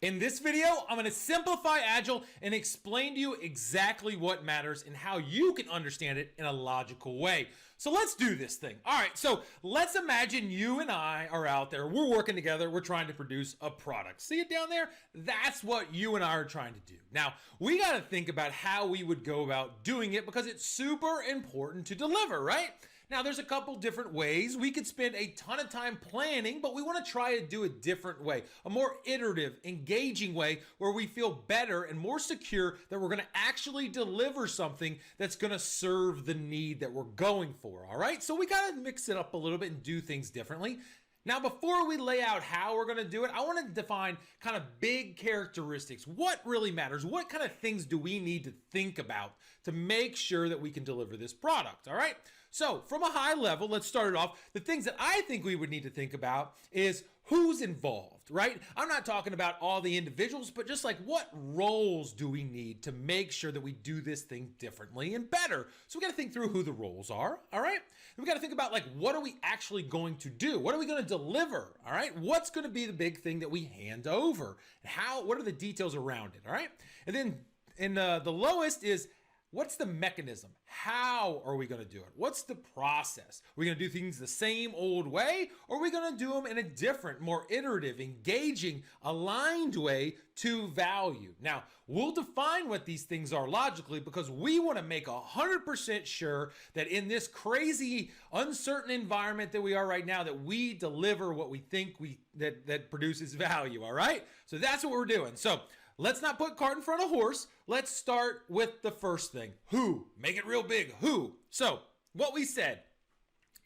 In this video, I'm going to simplify Agile and explain to you exactly what matters and how you can understand it in a logical way. So let's do this thing. All right, so let's imagine you and I are out there. We're working together. We're trying to produce a product. See it down there? That's what you and I are trying to do. Now, we got to think about how we would go about doing it because it's super important to deliver, right? Now, there's a couple different ways. We could spend a ton of time planning, but we want to try to do a different way, a more iterative, engaging way where we feel better and more secure that we're going to actually deliver something that's going to serve the need that we're going for, all right? So we got to mix it up a little bit and do things differently. Now, before we lay out how we're going to do it, I want to define kind of big characteristics. What really matters? What kind of things do we need to think about to make sure that we can deliver this product? All right. So from a high level, let's start it off. The things that I think we would need to think about is who's involved, right? I'm not talking about all the individuals, but just like what roles do we need to make sure that we do this thing differently and better? So we got to think through who the roles are, all right? We got to think about like, what are we actually going to do? What are we going to deliver, all right? What's going to be the big thing that we hand over? And what are the details around it, all right? And then in the lowest is, what's the mechanism? How are we going to do it? What's the process? Are we going to do things the same old way, or are we going to do them in a different, more iterative, engaging, aligned way to value? Now, we'll define what these things are logically because we want to make 100% sure that in this crazy, uncertain environment that we are right now, that we deliver what we think that produces value, all right? So that's what we're doing. So let's not put cart in front of horse. Let's start with the first thing. Who? Make it real big. Who? So what we said,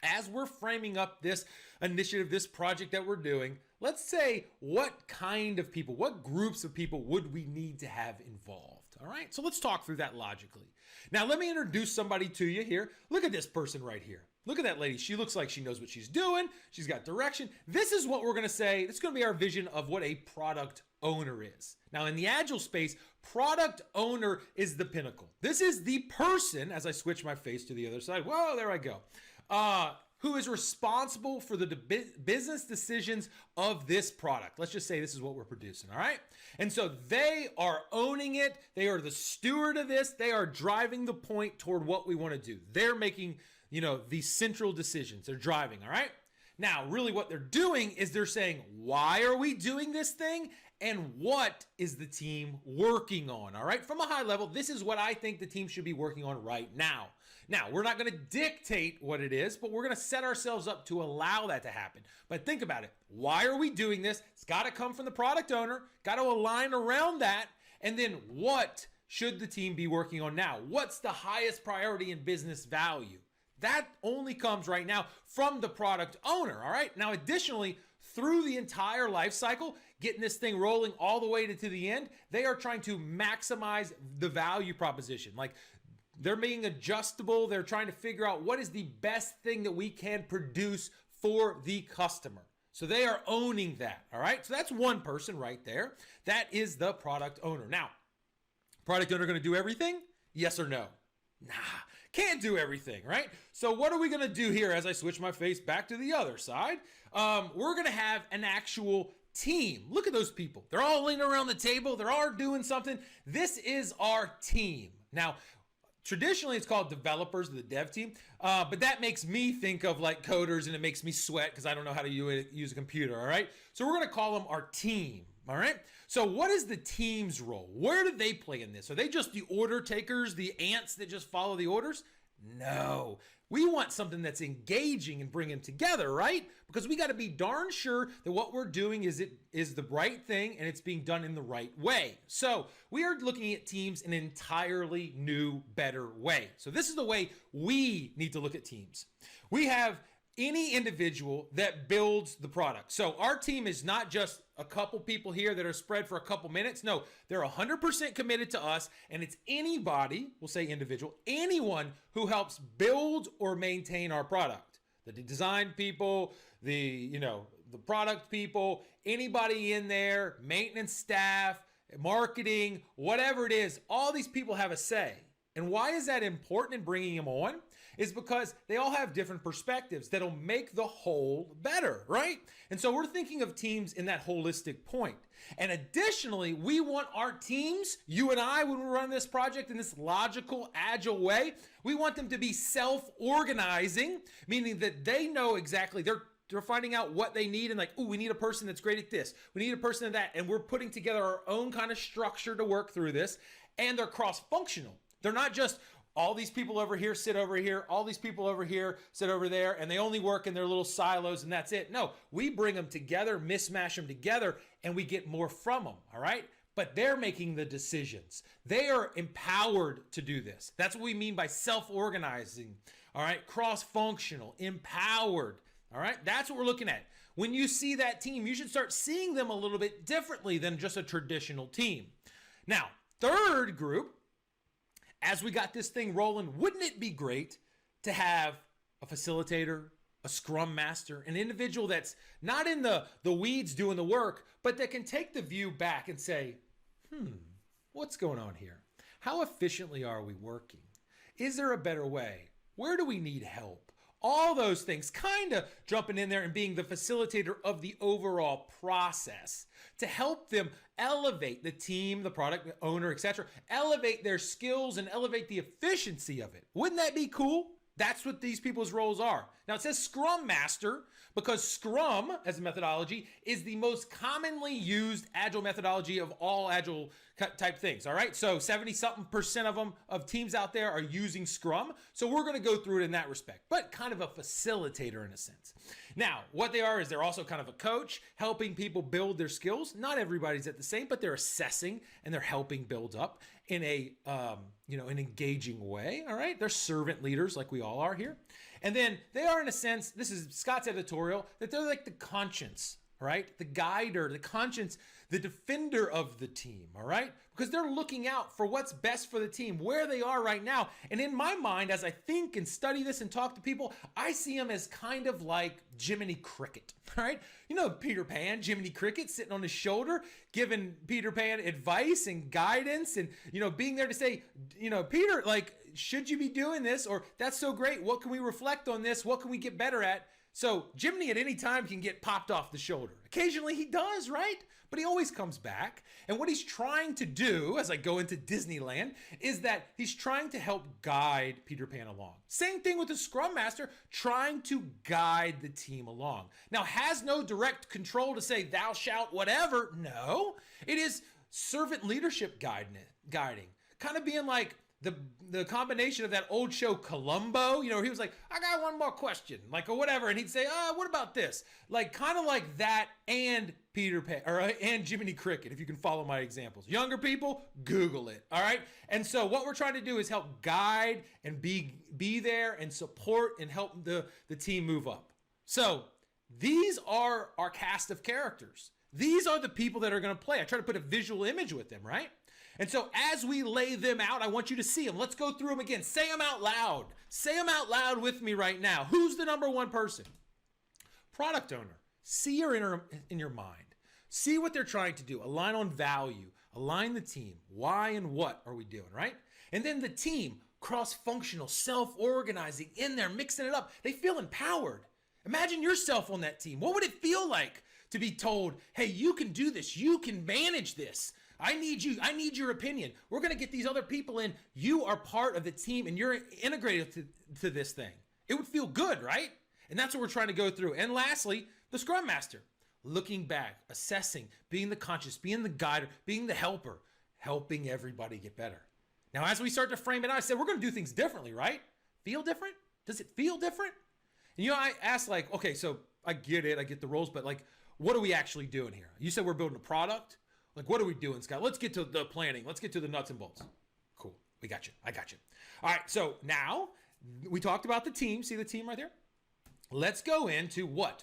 as we're framing up this initiative, this project that we're doing, let's say what kind of people, what groups of people would we need to have involved? All right. So let's talk through that logically. Now, let me introduce somebody to you here. Look at this person right here. Look at that lady. She looks like she knows what she's doing. She's got direction. This is what we're going to say. This is going to be our vision of what a product owner is. Now, in the Agile space, product owner is the pinnacle. This is the person, as I switch my face to the other side, whoa, there I go, who is responsible for the business decisions of this product. Let's just say this is what we're producing, all right? And so they are owning it. They are the steward of this. They are driving the point toward what we want to do. They're making, these central decisions. They're driving, all right? Now, really what they're doing is they're saying, why are we doing this thing? And what is the team working on? All right. From a high level, this is what I think the team should be working on right now. Now, we're not going to dictate what it is, but we're going to set ourselves up to allow that to happen. But think about it. Why are we doing this? It's got to come from the product owner, got to align around that. And then what should the team be working on now? What's the highest priority in business value? That only comes right now from the product owner, all right? Now, additionally, through the entire life cycle, getting this thing rolling all the way to the end, they are trying to maximize the value proposition. Like, they're being adjustable. They're trying to figure out what is the best thing that we can produce for the customer. So they are owning that, all right? So that's one person right there. That is the product owner. Now, product owner going to do everything? Yes or no? Nah, can't do everything, right? So what are we going to do here as I switch my face back to the other side? We're going to have an actual team. Look at those people. They're all leaning around the table. They're all doing something. This is our team. Now, traditionally, it's called developers, the dev team, but that makes me think of like coders and it makes me sweat because I don't know how to use a computer, all right? So we're going to call them our team. All right. So what is the team's role? Where do they play in this? Are they just the order takers, the ants that just follow the orders? No, we want something that's engaging and bring them together, right? Because we got to be darn sure that what we're doing is the right thing and it's being done in the right way. So we are looking at teams in an entirely new, better way. So this is the way we need to look at teams. We have any individual that builds the product. So our team is not just a couple people here that are spread for a couple minutes. No, they're 100% committed to us, and it's anybody, we'll say individual, anyone who helps build or maintain our product. The design people, the product people, anybody in there, maintenance staff, marketing, whatever it is, all these people have a say. And why is that important in bringing them on? is because they all have different perspectives that'll make the whole better, right? And so we're thinking of teams in that holistic point. And additionally, we want our teams, you and I, when we run this project in this logical, agile way, we want them to be self-organizing, meaning that they know exactly, they're finding out what they need and like, oh, we need a person that's great at this. We need a person at that. And we're putting together our own kind of structure to work through this. And they're cross-functional. They're not just all these people over here sit over here, all these people over here sit over there, and they only work in their little silos and that's it. No, we bring them together, mismatch them together, and we get more from them, all right? But they're making the decisions. They are empowered to do this. That's what we mean by self-organizing, all right? Cross-functional, empowered, all right? That's what we're looking at. When you see that team, you should start seeing them a little bit differently than just a traditional team. Now, third group, as we got this thing rolling, wouldn't it be great to have a facilitator, a scrum master, an individual that's not in the weeds doing the work, but that can take the view back and say, what's going on here? How efficiently are we working? Is there a better way? Where do we need help? All those things, kind of jumping in there and being the facilitator of the overall process to help them elevate the team, the product owner, etc., elevate their skills and elevate the efficiency of it. Wouldn't that be cool? That's what these people's roles are. Now it says Scrum Master because Scrum as a methodology is the most commonly used Agile methodology of all Agile type things, all right? So 70-something% of them, of teams out there are using Scrum. So we're gonna go through it in that respect, but kind of a facilitator in a sense. Now, what they are is they're also kind of a coach, helping people build their skills. Not everybody's at the same, but they're assessing and they're helping build up in a, an engaging way, all right? They're servant leaders like we all are here. And then they are, in a sense, this is Scott's editorial, that they're like the conscience, right? The guider, the conscience, the defender of the team, all right? Because they're looking out for what's best for the team, where they are right now. And in my mind, as I think and study this and talk to people, I see them as kind of like Jiminy Cricket, all right? You know Peter Pan, Jiminy Cricket sitting on his shoulder, giving Peter Pan advice and guidance and, being there to say, Peter, like, should you be doing this? Or that's so great. What can we reflect on this? What can we get better at? So Jiminy at any time can get popped off the shoulder. Occasionally he does, right? But he always comes back. And what he's trying to do, as I go into Disneyland, is that he's trying to help guide Peter Pan along. Same thing with the Scrum Master, trying to guide the team along. Now, has no direct control to say, thou shalt whatever. No, it is servant leadership guiding, kind of being like the combination of that old show Columbo, he was like, I got one more question, like, or whatever. And he'd say, what about this? Like, kind of like that and Peter Pan, and Jiminy Cricket, if you can follow my examples. Younger people, Google it, all right? And so what we're trying to do is help guide and be there and support and help the team move up. So these are our cast of characters. These are the people that are going to play. I try to put a visual image with them, right? And so as we lay them out, I want you to see them. Let's go through them again. Say them out loud. Say them out loud with me right now. Who's the number one person? Product owner. See her in your mind. See what they're trying to do. Align on value. Align the team. Why and what are we doing, right? And then the team, cross-functional, self-organizing, in there, mixing it up. They feel empowered. Imagine yourself on that team. What would it feel like to be told, hey, you can do this. You can manage this. I need you. I need your opinion. We're going to get these other people in. You are part of the team and you're integrated to this thing. It would feel good, right? And that's what we're trying to go through. And lastly, the Scrum Master. Looking back, assessing, being the conscious, being the guider, being the helper, helping everybody get better. Now, as we start to frame it out, I said, we're going to do things differently, right? Feel different? Does it feel different? And I asked like, okay, so I get it. I get the roles, but like, what are we actually doing here? You said we're building a product. Like, what are we doing, Scott? Let's get to the planning. Let's get to the nuts and bolts. Cool. We got you. I got you. All right. So now we talked about the team. See the team right there? Let's go into what?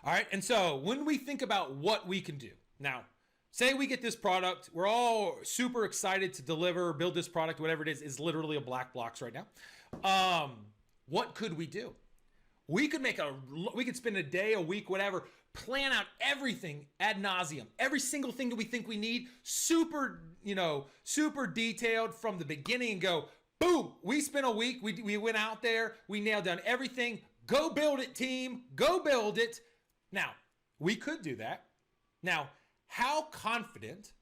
All right. And so when we think about what we can do now, say we get this product, we're all super excited to deliver, build this product, whatever it is literally a black box right now. What could we do? We could spend a day, a week, whatever, plan out everything ad nauseum, every single thing that we think we need, super detailed from the beginning and go, Boom, we spent a week, we went out there, we nailed down everything. Go build it, team, go build it. Now, we could do that. Now, how confident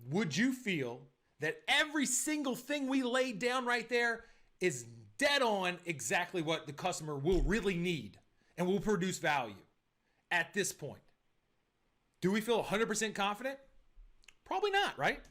would you feel that every single thing we laid down right there is dead on exactly what the customer will really need and will produce value at this point? Do we feel 100% confident? Probably not, right?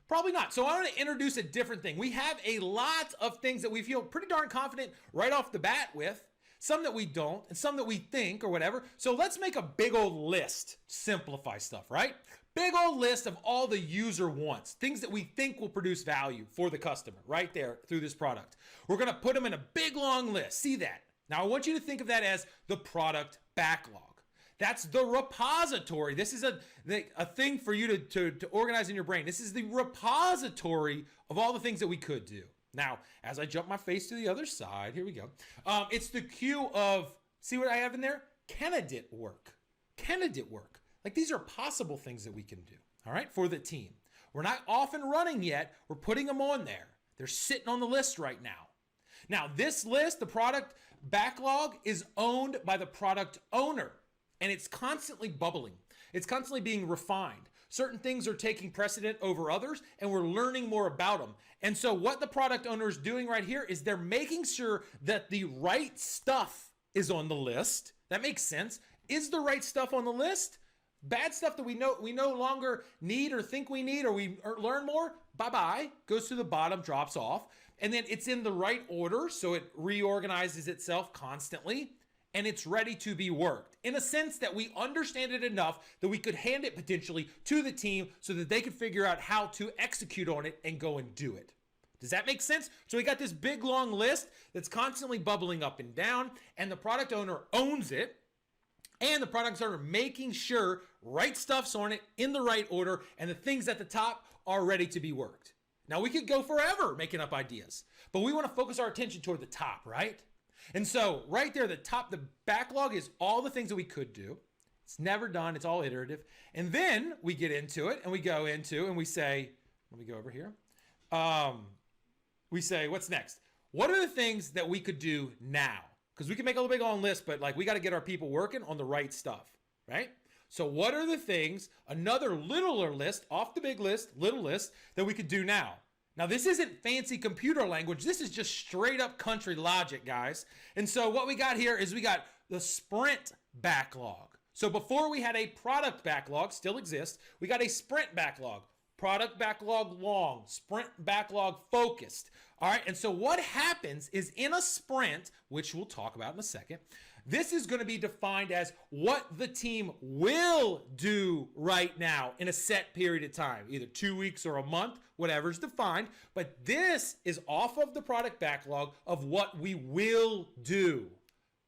Probably not. So I want to introduce a different thing. We have a lot of things that we feel pretty darn confident right off the bat with, some that we don't, and some that we think or whatever. So let's make a big old list, simplify stuff, right? Big old list of all the user wants, things that we think will produce value for the customer right there through this product. We're going to put them in a big long list. See that? Now I want you to think of that as the product backlog. That's the repository. This is a thing for you to organize in your brain. This is the repository of all the things that we could do. Now, as I jump my face to the other side, here we go. It's the queue of, see what I have in there? Candidate work. Candidate work. Like these are possible things that we can do, all right, for the team. We're not off and running yet. We're putting them on there. They're sitting on the list right now. Now, this list, the product backlog, is owned by the product owner. And it's constantly bubbling. It's constantly being refined. Certain things are taking precedent over others, and we're learning more about them. And so what the product owner is doing right here is they're making sure that the right stuff is on the list. That makes sense. Is the right stuff on the list? Bad stuff that we no longer need or think we need or learn more, bye-bye, goes to the bottom, drops off. And then it's in the right order, so it reorganizes itself constantly. And it's ready to be worked in a sense that we understand it enough that we could hand it potentially to the team so that they could figure out how to execute on it and go and do it. Does that make sense? So we got this big long list that's constantly bubbling up and down, and the product owner owns it, and the product owner making sure right stuff's on it in the right order, and the things at the top are ready to be worked. Now we could go forever making up ideas, but we want to focus our attention toward the top, right? And so right there, the backlog is all the things that we could do. It's never done. It's all iterative. And then we get into it and we go into and we say, let me go over here. We say, what's next? What are the things that we could do now? Because we can make a big long list, but like we got to get our people working on the right stuff, right? So what are the things, another littler list off the big list, little list that we could do now? Now, this isn't fancy computer language. This is just straight up country logic, guys. And so what we got here is we got the sprint backlog. So before we had a product backlog, still exists, we got a sprint backlog. Product backlog long, sprint backlog focused. All right, and so what happens is in a sprint, which we'll talk about in a second, this is going to be defined as what the team will do right now in a set period of time, either 2 weeks or a month, whatever's defined. But this is off of the product backlog of what we will do.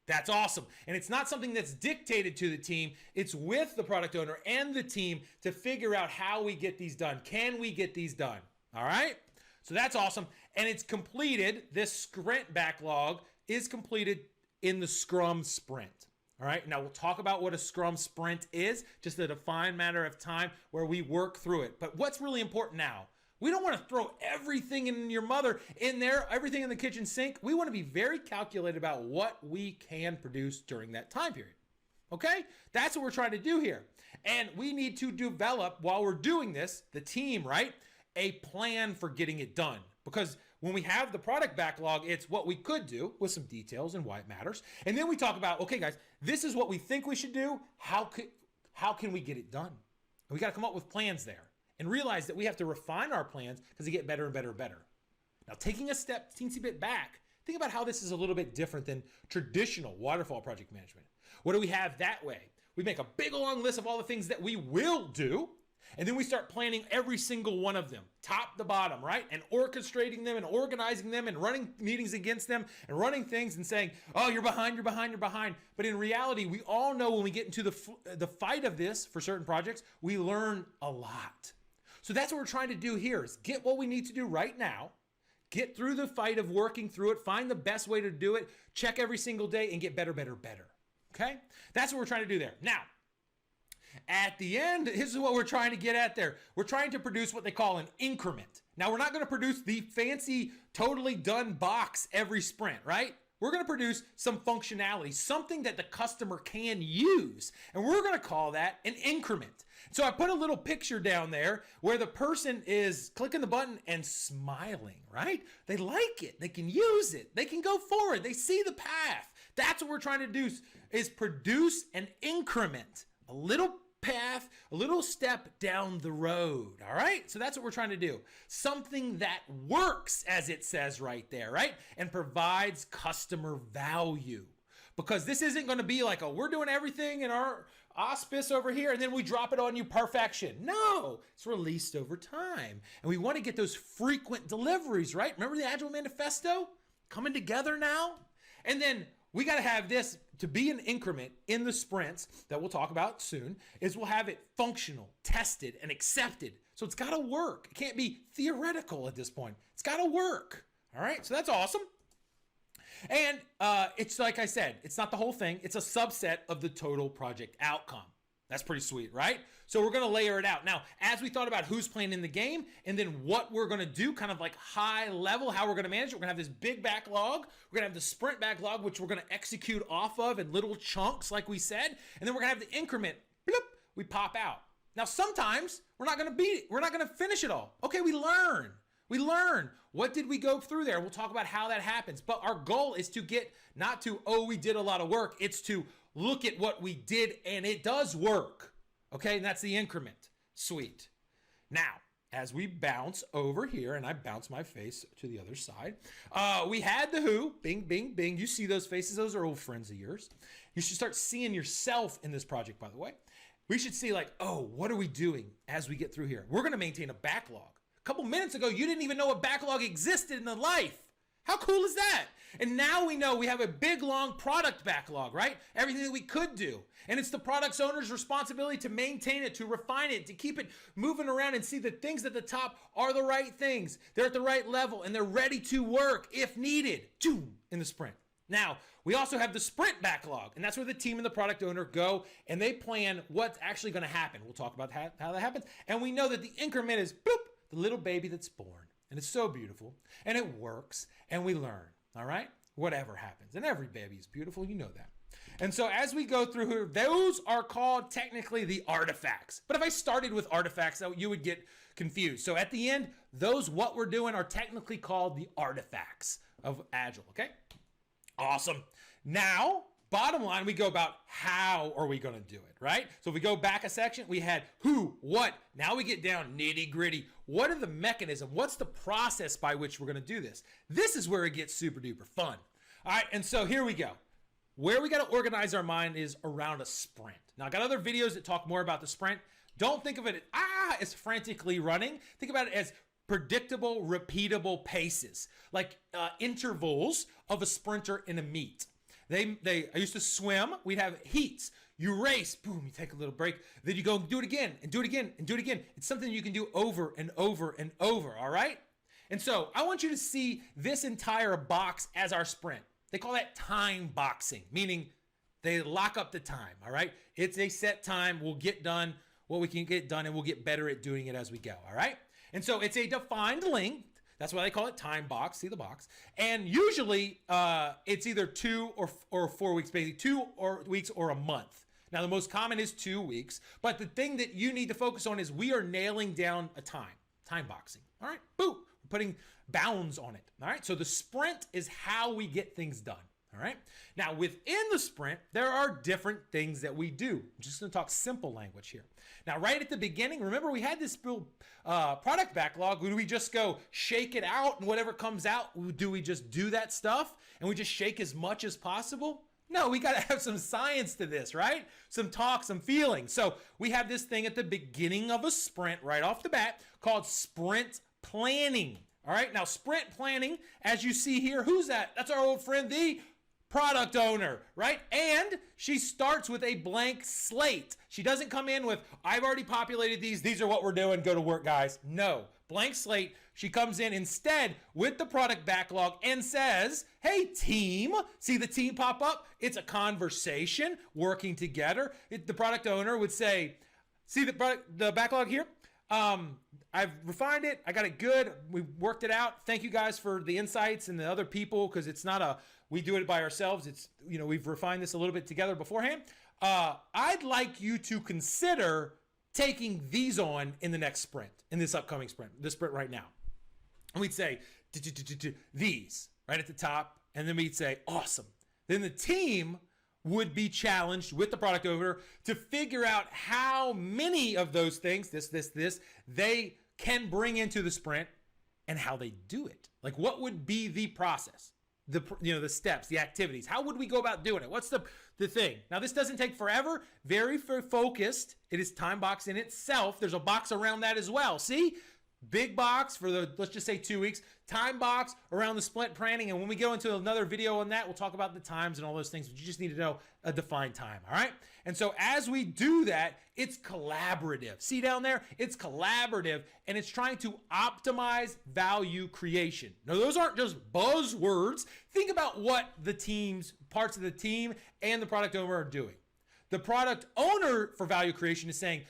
That's awesome. And it's not something that's dictated to the team. It's with the product owner and the team to figure out how we get these done. Can we get these done? All right. So that's awesome. And it's completed. This sprint backlog is completed in the Scrum sprint. All right. Now we'll talk about what a Scrum sprint is, just a defined matter of time where we work through it. But what's really important now? We don't want to throw everything in your mother in there, everything in the kitchen sink. We want to be very calculated about what we can produce during that time period. Okay? That's what we're trying to do here. And we need to develop, while we're doing this, the team, right? A plan for getting it done. Because when we have the product backlog, it's what we could do with some details and why it matters. And then we talk about, okay, guys, this is what we think we should do. How can we get it done? And we got to come up with plans there and realize that we have to refine our plans because they get better and better and better. Now, taking a teensy bit back, think about how this is a little bit different than traditional waterfall project management. What do we have that way? We make a big long list of all the things that we will do, and then we start planning every single one of them, top to bottom, right? And orchestrating them and organizing them and running meetings against them and running things and saying, oh, you're behind, you're behind, you're behind. But in reality, we all know when we get into the fight of this for certain projects, we learn a lot. So that's what we're trying to do here is get what we need to do right now, get through the fight of working through it, find the best way to do it, check every single day and get better, better, better. Okay? That's what we're trying to do there. Now, at the end, this is what we're trying to get at there. We're trying to produce what they call an increment. Now, we're not going to produce the fancy, totally done box every sprint, right? We're going to produce some functionality, something that the customer can use. And we're going to call that an increment. So I put a little picture down there where the person is clicking the button and smiling, right? They like it. They can use it. They can go forward. They see the path. That's what we're trying to do, is produce an increment, a little path, a little step down the road. All right. So that's what we're trying to do. Something that works, as it says right there, right? And provides customer value. Because this isn't going to be like, oh, we're doing everything in our auspice over here and then we drop it on you perfection. No, it's released over time. And we want to get those frequent deliveries, right? Remember the Agile Manifesto coming together now? And then we got to have this to be an increment in the sprints that we'll talk about soon, is we'll have it functional, tested, and accepted. So it's got to work. It can't be theoretical at this point. It's got to work. All right, so that's awesome. And it's like I said, it's not the whole thing. It's a subset of the total project outcome. That's pretty sweet, right? So we're going to layer it out. Now, as we thought about who's playing in the game and then what we're going to do, kind of like high level, how we're going to manage it, we're going to have this big backlog. We're going to have the sprint backlog, which we're going to execute off of in little chunks, like we said. And then we're going to have the increment. Bloop, we pop out. Now, sometimes we're not going to beat it. We're not going to finish it all. Okay, we learn. We learn. What did we go through there? We'll talk about how that happens. But our goal is to get not to, oh, we did a lot of work. It's to look at what we did and it does work. Okay, and that's the increment. Sweet. Now, as we bounce over here, and I bounce my face to the other side, we had the who, bing, bing, bing. You see those faces. Those are old friends of yours. You should start seeing yourself in this project, by the way. We should see like, oh, what are we doing as we get through here? We're going to maintain a backlog. A couple minutes ago, you didn't even know a backlog existed in the life. How cool is that? And now we know we have a big, long product backlog, right? Everything that we could do. And it's the product owner's responsibility to maintain it, to refine it, to keep it moving around and see the things at the top are the right things. They're at the right level and they're ready to work if needed in the sprint. Now, we also have the sprint backlog, and that's where the team and the product owner go and they plan what's actually going to happen. We'll talk about how that happens. And we know that the increment is boop, the little baby that's born. And it's so beautiful, and it works, and we learn, all right? Whatever happens. And every baby is beautiful, you know that. And so as we go through here, those are called technically the artifacts. But if I started with artifacts, you would get confused. So at the end, those what we're doing are technically called the artifacts of Agile, okay? Awesome. Now, bottom line, we go about how are we going to do it, right? So if we go back a section, we had who, what. Now we get down nitty gritty. What are the mechanism? What's the process by which we're going to do this? This is where it gets super duper fun. All right, and so here we go. Where we got to organize our mind is around a sprint. Now, I got other videos that talk more about the sprint. Don't think of it as frantically running. Think about it as predictable, repeatable paces, like intervals of a sprinter in a meet. I used to swim. We'd have heats. You race, boom, you take a little break. Then you go and do it again and do it again and do it again. It's something you can do over and over and over, all right? And so I want you to see this entire box as our sprint. They call that time boxing, meaning they lock up the time, all right? It's a set time. We'll get done what we can get done and we'll get better at doing it as we go, all right? And so it's a defined length. That's why they call it time box. See the box. And usually it's either 2 or 4 weeks, basically 2 weeks or a month. Now, the most common is 2 weeks. But the thing that you need to focus on is we are nailing down a time boxing. All right, boom, we're putting bounds on it. All right, so the sprint is how we get things done. All right, now within the sprint, there are different things that we do. I'm just going to talk simple language here. Now, right at the beginning, remember we had this product backlog. Do we just go shake it out and whatever comes out, do we just do that stuff and we just shake as much as possible? No, we got to have some science to this, right? Some talk, some feeling. So we have this thing at the beginning of a sprint right off the bat called sprint planning. All right, now sprint planning, as you see here, who's that? That's our old friend, the product owner, right? And she starts with a blank slate. She doesn't come in with, I've already populated these are what we're doing, go to work, guys. No, blank slate. She comes in instead with the product backlog and says, hey, team, see the team pop up? It's a conversation working together. The product owner would say, See the backlog here? I've refined it. I got it good. We worked it out. Thank you guys for the insights and the other people, because it's not we do it by ourselves. It's, we've refined this a little bit together beforehand. I'd like you to consider taking these on in the next sprint, in this upcoming sprint, this sprint right now. And we'd say these right at the top. And then we'd say, awesome. Then the team would be challenged with the product owner to figure out how many of those things, this, they can bring into the sprint and how they do it. Like, what would be the process, the steps, the activities? How would we go about doing it? What's the thing? Now, this doesn't take forever. Very focused. It is time box in itself. There's a box around that as well. See? Big box for let's just say 2 weeks, time box around the sprint planning. And when we go into another video on that, we'll talk about the times and all those things, but you just need to know a defined time. All right. And so as we do that, it's collaborative. See down there, it's collaborative, and it's trying to optimize value creation. Now, those aren't just buzzwords. Think about what parts of the team and the product owner are doing. The product owner for value creation is saying,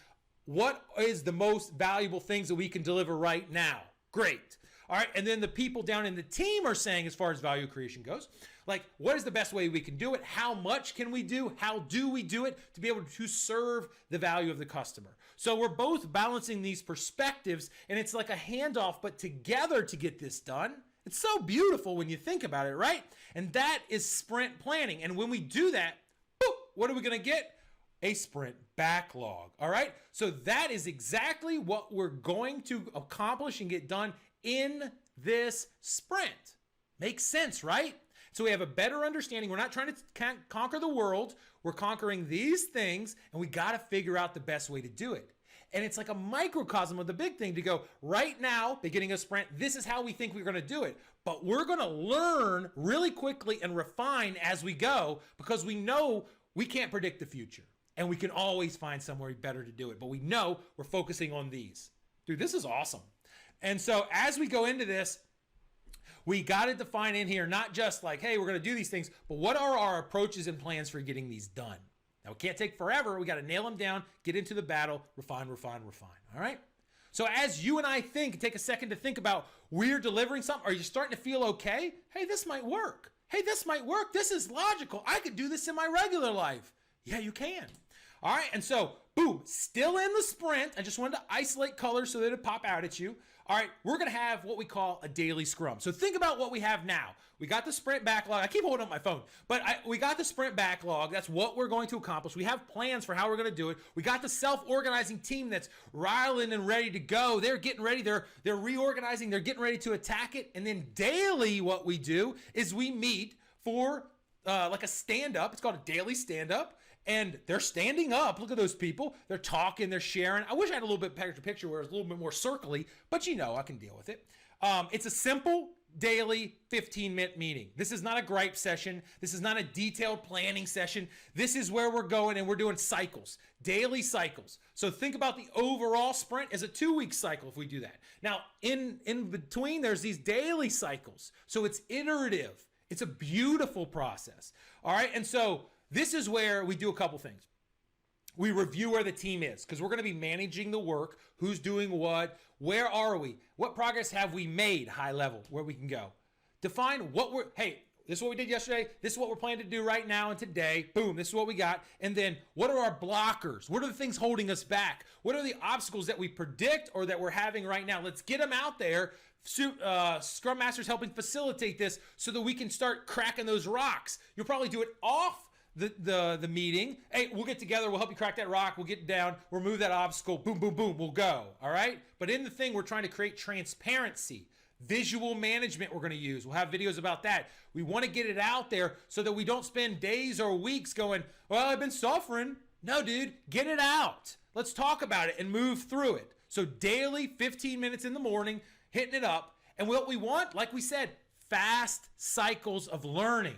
what is the most valuable things that we can deliver right now? Great. All right. And then the people down in the team are saying, as far as value creation goes, like, what is the best way we can do it? How much can we do? How do we do it to be able to serve the value of the customer? So we're both balancing these perspectives, and it's like a handoff, but together to get this done. It's so beautiful when you think about it, right? And that is sprint planning. And when we do that, boop, what are we going to get? A sprint backlog. All right. So that is exactly what we're going to accomplish and get done in this sprint. Makes sense, right? So we have a better understanding. We're not trying to conquer the world. We're conquering these things, and we got to figure out the best way to do it. And it's like a microcosm of the big thing to go, right now, beginning of sprint, this is how we think we're going to do it. But we're going to learn really quickly and refine as we go, because we know we can't predict the future. And we can always find somewhere better to do it. But we know we're focusing on these. Dude, this is awesome. And so as we go into this, we got to define in here, not just like, hey, we're going to do these things, but what are our approaches and plans for getting these done? Now, it can't take forever. We got to nail them down, get into the battle, refine. All right? So as you and I take a second to think about, we're delivering something. Are you starting to feel okay? Hey, this might work. Hey, this might work. This is logical. I could do this in my regular life. Yeah, you can. All right, and so, boom, still in the sprint. I just wanted to isolate colors so that it'd pop out at you. All right, we're going to have what we call a daily scrum. So think about what we have now. We got the sprint backlog. I keep holding up my phone, but we got the sprint backlog. That's what we're going to accomplish. We have plans for how we're going to do it. We got the self-organizing team that's riling and ready to go. They're getting ready. They're reorganizing. They're getting ready to attack it. And then daily what we do is we meet for like a stand-up. It's called a daily stand-up. And they're standing up. Look at those people. They're talking. They're sharing. I wish I had a little bit picture where it's a little bit more circly, but I can deal with it. It's a simple daily 15-minute meeting. This is not a gripe session. This is not a detailed planning session. This is where we're going, and we're doing cycles, daily cycles. So think about the overall sprint as a 2-week cycle if we do that. Now, in between, there's these daily cycles. So it's iterative. It's a beautiful process. All right, and so this is where we do a couple things. We review where the team is, because we're going to be managing the work, who's doing what, where are we, what progress have we made, high level, where we can go. Define hey, this is what we did yesterday, this is what we're planning to do right now and today, boom, this is what we got. And then what are our blockers? What are the things holding us back? What are the obstacles that we predict or that we're having right now? Let's get them out there. Scrum Master's helping facilitate this so that we can start cracking those rocks. You'll probably do it off the meeting. Hey, we'll get together. We'll help you crack that rock. We'll get down. We'll remove that obstacle. Boom, boom, boom. We'll go. All right. But in the thing, we're trying to create transparency, visual management. We're going to use. We'll have videos about that. We want to get it out there so that we don't spend days or weeks going, well, I've been suffering. No, dude, get it out. Let's talk about it and move through it. So daily, 15 minutes in the morning, hitting it up. And what we want, like we said, fast cycles of learning.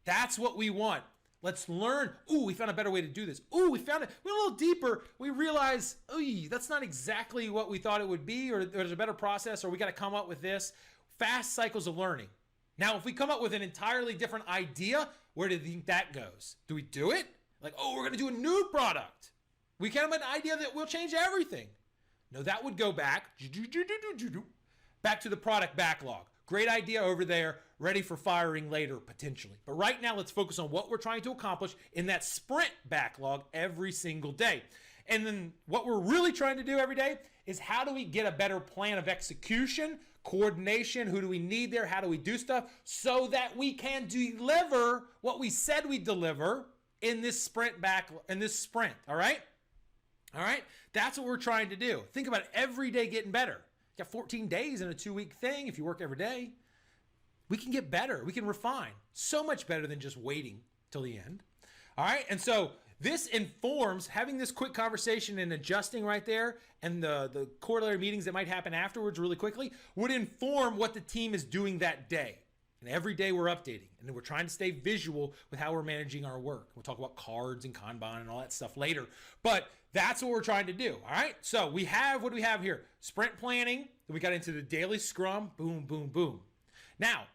That's what we want. Let's learn. Ooh, we found a better way to do this. Ooh, we found it. We went a little deeper. We realized, ooh, that's not exactly what we thought it would be, or there's a better process, or we got to come up with this. Fast cycles of learning. Now, if we come up with an entirely different idea, where do you think that goes? Do we do it? Like, oh, we're going to do a new product. We can have an idea that we'll change everything. No, that would go back to the product backlog. Great idea over there, ready for firing later potentially. But right now, let's focus on what we're trying to accomplish in that sprint backlog every single day. And then what we're really trying to do every day is how do we get a better plan of execution, coordination, who do we need there, how do we do stuff so that we can deliver what we said we'd deliver in this sprint, all right? All right, that's what we're trying to do. Think about it, every day getting better. You got 14 days in a 2-week thing. If you work every day, we can get better. We can refine so much better than just waiting till the end. All right, and so this informs having this quick conversation and adjusting right there, and the corollary meetings that might happen afterwards really quickly would inform what the team is doing that day. And every day we're updating, and then we're trying to stay visual with how we're managing our work. We'll talk about cards and Kanban and all that stuff later, but that's what we're trying to do, all right? So we have, what do we have here? Sprint planning, then we got into the daily Scrum, boom, boom, boom. Now,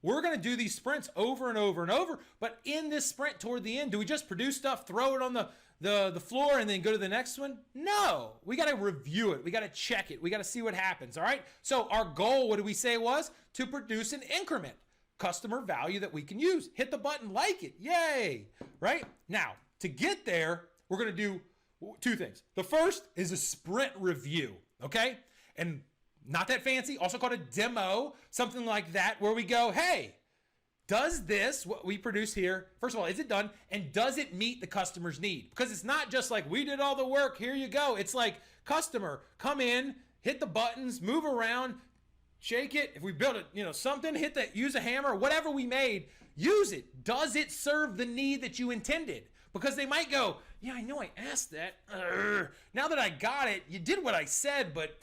we're gonna do these sprints over and over and over, but in this sprint toward the end, do we just produce stuff, throw it on the floor, and then go to the next one? No, we gotta review it, we gotta check it, we gotta see what happens, all right? So our goal, what did we say was? To produce an increment. Customer value that we can use. Hit the button, like it, yay, right? Now, to get there, we're gonna do 2 things. The first is a sprint review, okay? And not that fancy, also called a demo, something like that, where we go, hey, does this, what we produce here, first of all, is it done? And does it meet the customer's need? Because it's not just like, we did all the work, here you go. It's like, customer, come in, hit the buttons, move around, shake it. If we build it, something, hit that, use a hammer, whatever we made, use it. Does it serve the need that you intended? Because they might go, yeah, I know I asked that. Now that I got it, you did what I said, but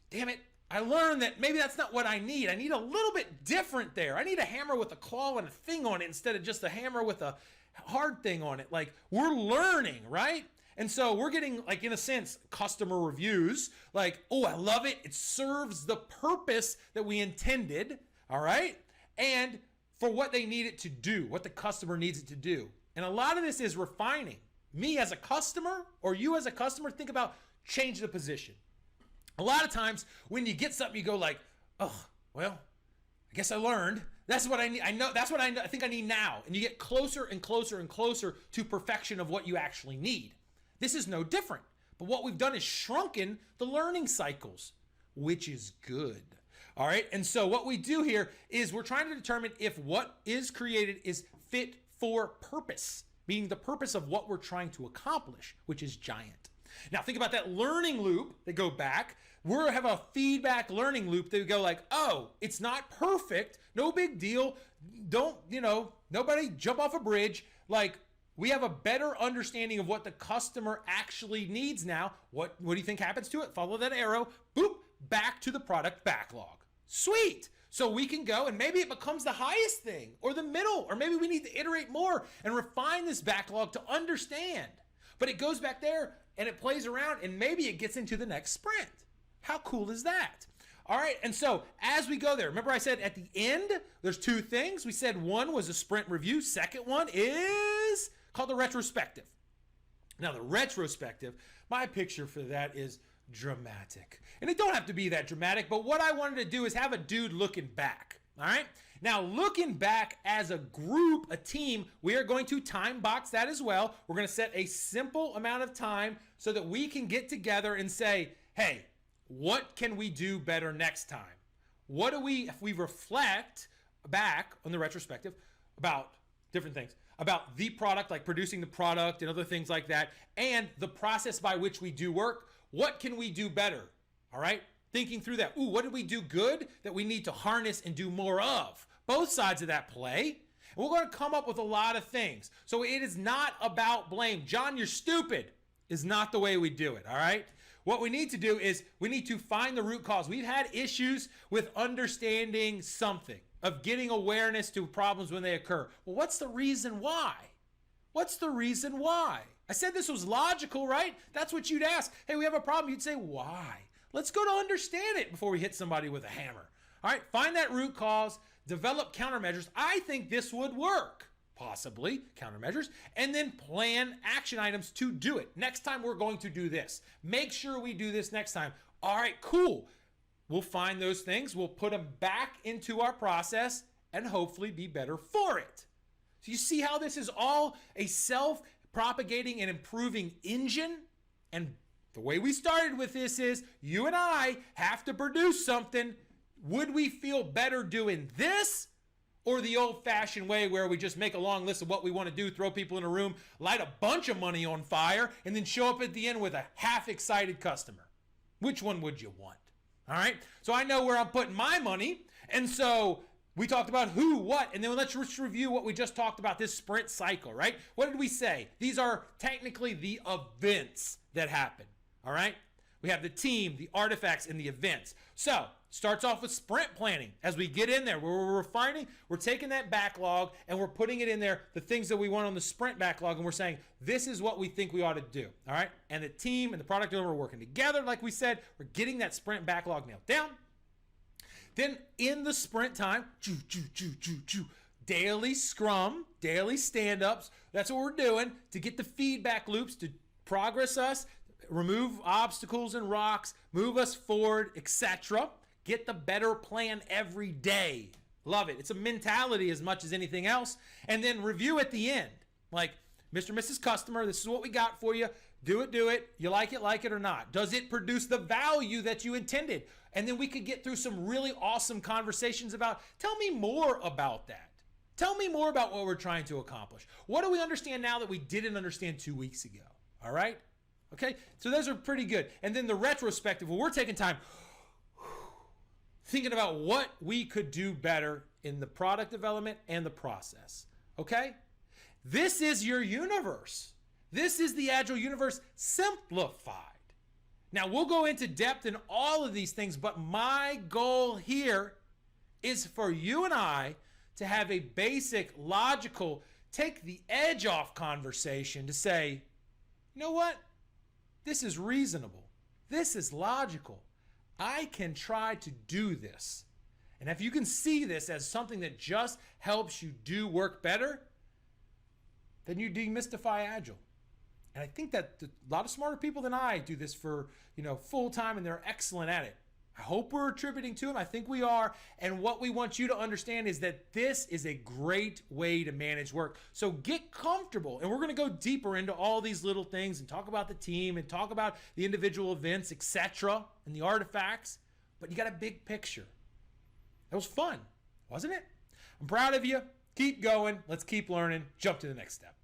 damn it, I learned that maybe that's not what I need. I need a little bit different there. I need a hammer with a claw and a thing on it instead of just a hammer with a hard thing on it. Like, we're learning, right? And so we're getting, like, in a sense, customer reviews. Like, oh, I love it. It serves the purpose that we intended, all right? And for what they need it to do, what the customer needs it to do. And a lot of this is refining. Me as a customer or you as a customer, think about change the position. A lot of times when you get something, you go like, oh, well, I guess I learned. That's what I need. I know that's what I think I need now. And you get closer and closer and closer to perfection of what you actually need. This is no different. But what we've done is shrunken the learning cycles, which is good. All right. And so what we do here is we're trying to determine if what is created is fit for purpose, meaning the purpose of what we're trying to accomplish, which is giant. Now think about that learning loop that go back. We have a feedback learning loop that we go like, oh, it's not perfect. No big deal. Don't, nobody jump off a bridge. Like, we have a better understanding of what the customer actually needs now. What do you think happens to it? Follow that arrow, boop, back to the product backlog. Sweet. So we can go and maybe it becomes the highest thing or the middle, or maybe we need to iterate more and refine this backlog to understand. But it goes back there and it plays around and maybe it gets into the next sprint. How cool is that? All right, and so as we go there, remember I said at the end, there's 2 things. We said one was a sprint review. Second one is called the retrospective. Now the retrospective, my picture for that is dramatic. And it don't have to be that dramatic, but what I wanted to do is have a dude looking back, all right? Now looking back as a group, a team, we are going to time box that as well. We're gonna set a simple amount of time so that we can get together and say, hey, what can we do better next time? What do we, if we reflect back on the retrospective about different things, about the product, like producing the product and other things like that, and the process by which we do work, what can we do better? All right, thinking through that. Ooh, what did we do good that we need to harness and do more of? Both sides of that play. And we're going to come up with a lot of things. So it is not about blame. John, you're stupid is not the way we do it, all right? What we need to do is we need to find the root cause. We've had issues with understanding something, of getting awareness to problems when they occur. Well, what's the reason why? What's the reason why? I said this was logical, right? That's what you'd ask. Hey, we have a problem. You'd say, why? Let's go to understand it before we hit somebody with a hammer. All right, find that root cause, develop countermeasures. I think this would work. possibly countermeasures, and then plan action items to do it. Next time we're going to do this. Make sure we do this next time. All right, cool. We'll find those things. We'll put them back into our process and hopefully be better for it. So you see how this is all a self-propagating and improving engine? And the way we started with this is you and I have to produce something. Would we feel better doing this or the old-fashioned way where we just make a long list of what we want to do, throw people in a room, light a bunch of money on fire, and then show up at the end with a half-excited customer? Which one would you want? All right? So I know where I'm putting my money, and so we talked about who, what, and then let's just review what we just talked about, this sprint cycle, right? What did we say? These are technically the events that happen, all right? We have the team, the artifacts, and the events. So, starts off with sprint planning. As we get in there, we're refining, we're taking that backlog, and we're putting it in there, the things that we want on the sprint backlog, and we're saying, this is what we think we ought to do, all right? And the team and the product owner are working together, like we said. We're getting that sprint backlog nailed down. Then, in the sprint time, daily scrum, daily stand-ups. That's what we're doing to get the feedback loops, to progress us, remove obstacles and rocks, move us forward, etc. Get the better plan every day. Love it. It's a mentality as much as anything else. And then review at the end. Like, Mr. and Mrs. Customer, this is what we got for you. Do it. You like it or not. Does it produce the value that you intended? And then we could get through some really awesome conversations about, tell me more about that. Tell me more about what we're trying to accomplish. What do we understand now that we didn't understand 2 weeks ago? All right? Okay, so those are pretty good. And then the retrospective, well, we're taking time thinking about what we could do better in the product development and the process. Okay? This is your universe. This is the Agile universe simplified. Now, we'll go into depth in all of these things, but my goal here is for you and I to have a basic, logical, take the edge off conversation to say, you know what? This is reasonable. This is logical. I can try to do this. And if you can see this as something that just helps you do work better, then you demystify Agile. And I think that a lot of smarter people than I do this for, full time, and they're excellent at it. I hope we're attributing to them. I think we are. And what we want you to understand is that this is a great way to manage work. So get comfortable. And we're going to go deeper into all these little things and talk about the team and talk about the individual events, etc., and the artifacts. But you got a big picture. That was fun, wasn't it? I'm proud of you. Keep going. Let's keep learning. Jump to the next step.